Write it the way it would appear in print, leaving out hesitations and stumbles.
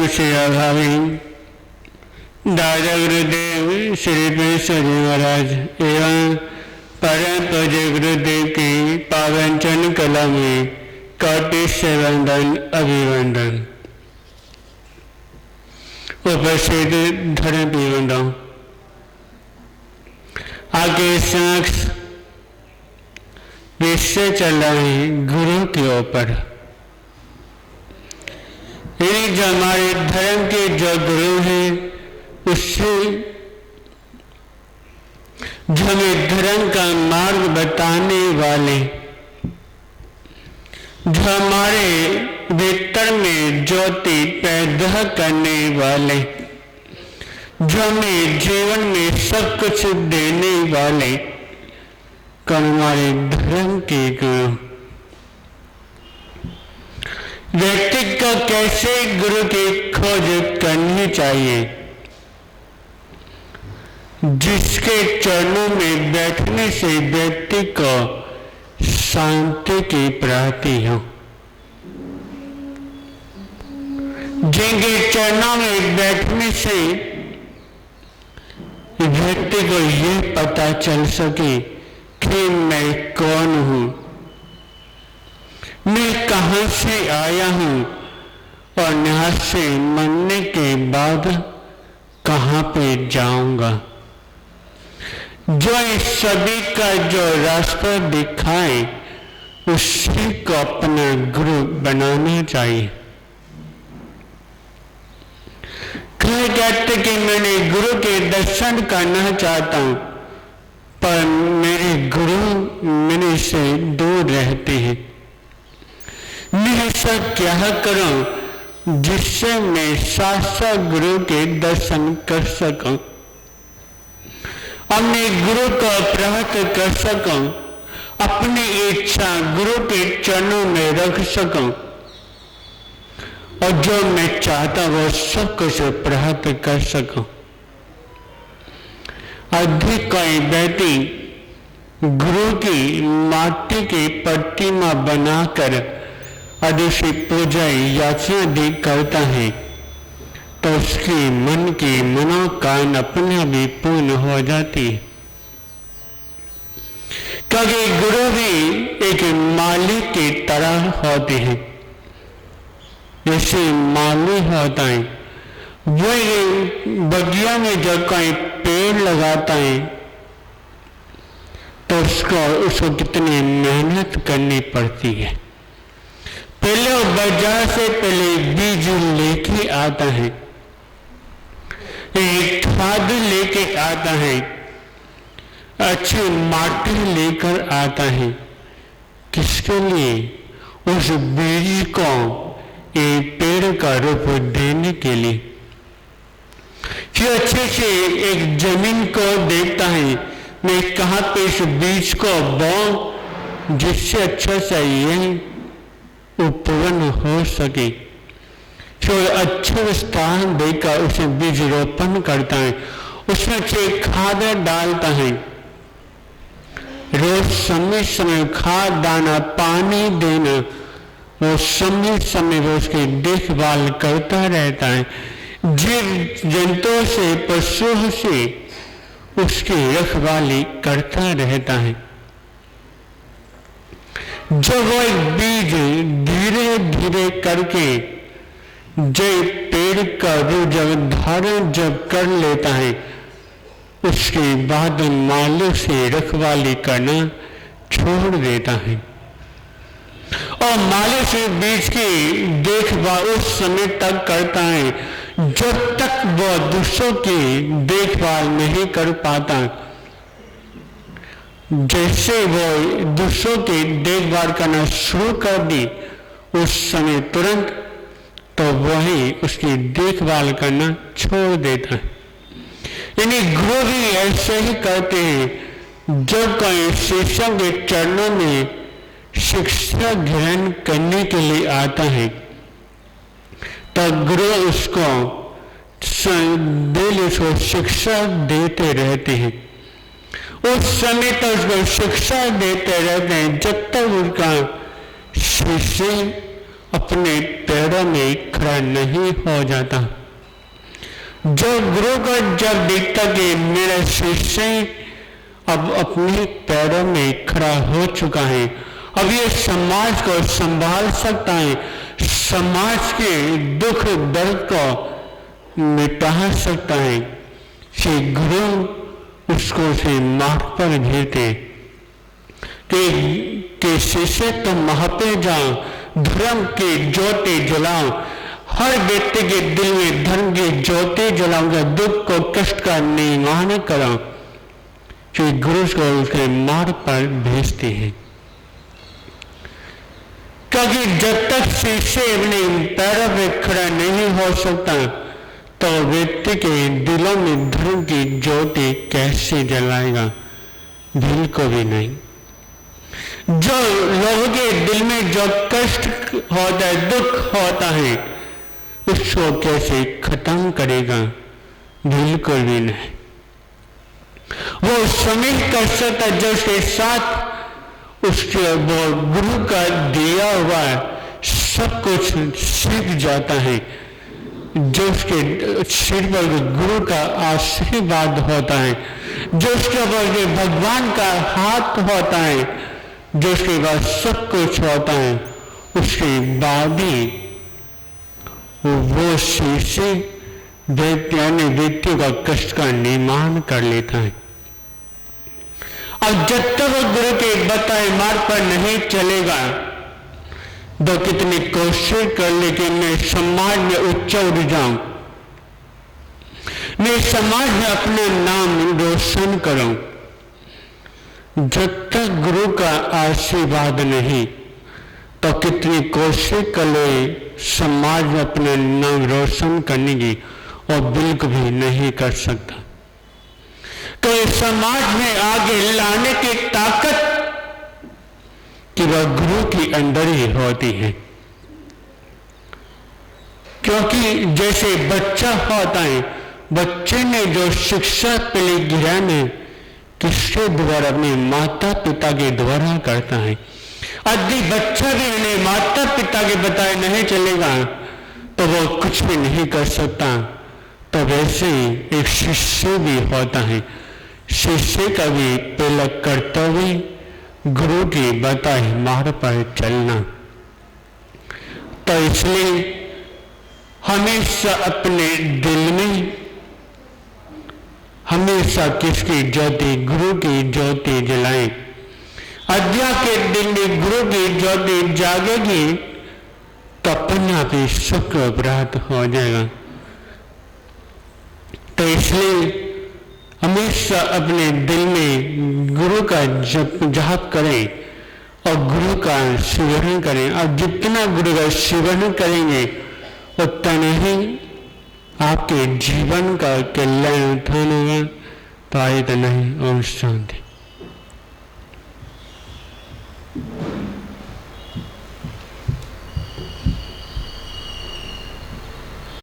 से अभावी दादा गुरुदेव श्री पेश्वर जी महाराज एवं परम पूज्य गुरुदेव की पावन चरण कला में कोटि से वंदन अभिवंदन। उपस्थित धर्म वृंदों, आगे समक्ष विषय चल रहे हैं गुरु के ऊपर। यानी जो हमारे धर्म के जो गुरु हैं, उससे जो हमें धर्म का मार्ग बताने वाले, जो हमारे भीतर में ज्योति पैदा करने वाले, जो हमें जीवन में सब कुछ देने वाले, कौन? हमारे धर्म के गुरु। व्यक्ति को कैसे गुरु की खोज करनी चाहिए? जिसके चरणों में बैठने से व्यक्ति को शांति की प्राप्ति हो, जिनके चरणों में बैठने से व्यक्ति को ये पता चल सके कि मैं कौन हूं, मैं कहां से आया हूं और यहाँ से मरने के बाद कहां पे जाऊंगा। जो इस सभी का जो रास्ता दिखाए, उसी को अपना गुरु बनाना चाहिए। कई कहते कि मैंने गुरु के दर्शन करना चाहता हूं, पर मेरे गुरु मेरे से दूर रहते हैं। मैं ऐसा क्या करूं जिससे मैं साक्षात गुरु के दर्शन कर सकूं, अपने गुरु को प्राप्त कर सकूं, अपनी इच्छा गुरु के चरणों में रख सकूं और जो मैं चाहता वो सब कुछ प्राप्त कर सकूं। अधिक कोई व्यक्ति गुरु की माटी की प्रतिमा बनाकर यदि उसे पूजा याचना भी करता है तो उसके मन की मनोकामना अपने भी पूर्ण हो जाती है। क्योंकि गुरु भी एक मालिक की तरह होते हैं। जैसे माली होता है, वो बगिया में जब कोई पेड़ लगाता है तो उसको कितनी मेहनत करनी पड़ती है। पहले वो बाजार से पहले बीज लेके आता है, एक खाद लेके आता है, अच्छी माटी लेकर आता है। किसके लिए? उस बीज को एक पेड़ का रूप देने के लिए। फिर अच्छे से एक जमीन को देखता है, मैं कहाँ पे इस बीज को बोऊं जिससे अच्छा सा ये उत्पन्न हो सके। फिर अच्छे स्थान देकर उसे बीज रोपण करता है, उसमें से खाद डालता है, रोज समय समय खाद दाना पानी देना, वो समय समय वो उसकी देखभाल करता रहता है। जीव जंतुओं से पशुओं से उसकी रखवाली करता रहता है। जब वो एक बीज धीरे धीरे करके जब पेड़ का रूप जब धारण जब कर लेता है, उसके बाद माली से रखवाली करना छोड़ देता है और माली से बीज की देखभाल उस समय तक करता है जब तक वो दूसरों की देखभाल नहीं कर पाता। जैसे वो दूसरों की देखभाल करना शुरू कर दी, उस समय तुरंत तो वही उसकी देखभाल करना छोड़ देता है। यानी गुरु भी ऐसे ही करते हैं। जब कोई शिष्य के चरणों में शिक्षा ग्रहण करने के लिए आता है तो गुरु उसको शिक्षा देते रहते हैं। उस समय तक उसको शिक्षा देते रहते हैं जब तक उनका शिष्य अपने पैरों में खड़ा नहीं हो जाता। जो गुरु को जब देखता कि मेरा शिष्य अब अपने पैरों में खड़ा हो चुका है, अब ये समाज को संभाल सकता है, समाज के दुख दर्द को मिटा सकता है, श्री गुरु उसको से मार्ग पर भेजते कि शिष्य तुम वहां पे जाओ, धर्म के ज्योति जलाओ, हर व्यक्ति के दिल में धर्म की ज्योति जलाओ, दुख को कष्ट का निवारण करो। श्री गुरु को उसके मार्ग पर भेजते हैं, क्योंकि जब तक शिष्य अपने पैरों पर खड़ा नहीं हो सकता तो व्यक्ति के दिलों में धर्म की ज्योति कैसे जलाएगा? बिल्कुल भी नहीं। जो लोगों के दिल में जो कष्ट होता है, दुख होता है, उसको कैसे खत्म करेगा? बिल्कुल भी नहीं। वो समय कर सकता जो उसके साथ उसके वो गुरु का दिया हुआ सब कुछ सीख जाता है, जो उसके सिर पर गुरु का आशीर्वाद होता है, जो उसके ऊपर भगवान का हाथ होता है, जो उसके बाद सब कुछ होता है, उसके बाद ही वो शिष्य व्यक्ति का कष्ट का निर्माण कर लेता है। और जब तक वो गुरु के बताए मार्ग पर नहीं चलेगा तो कितनी कोशिश कर ले कि मैं समाज में उच्च उठ जाऊं, मैं समाज में अपना नाम रोशन करूं, जब तक गुरु का आशीर्वाद नहीं तो कितनी कोशिश कर ले समाज में अपना नाम रोशन करने की, और बिल्कुल भी नहीं कर सकता। तो इस समाज में आगे लाने की ताकत कि वह गुरु के अंदर ही होती है। क्योंकि जैसे बच्चा होता है, बच्चे ने जो शिक्षा पहले ज्ञान है किसके द्वारा? अपने माता पिता के द्वारा करता है। यदि बच्चा भी उन्हें माता पिता के बताए नहीं चलेगा तो वो कुछ भी नहीं कर सकता। तो वैसे ही एक शिष्य भी होता है, शिष्य का भी पहला कर्तव्य गुरु की बताए मार्ग पर चलना। तो इसलिए हमेशा अपने दिल में हमेशा किसकी ज्योति? गुरु की ज्योति जलाएं। अध्या के दिन में गुरु की ज्योति जागेगी तो अपने आप ही सुख प्राप्त हो जाएगा। तो इसलिए हमेशा अपने दिल में गुरु का जाप करें और गुरु का स्मरण करें, और जितना गुरु का स्मरण करेंगे उतना ही आपके जीवन का कल्याण होगा। तो आए तो नहीं। ओम शांति।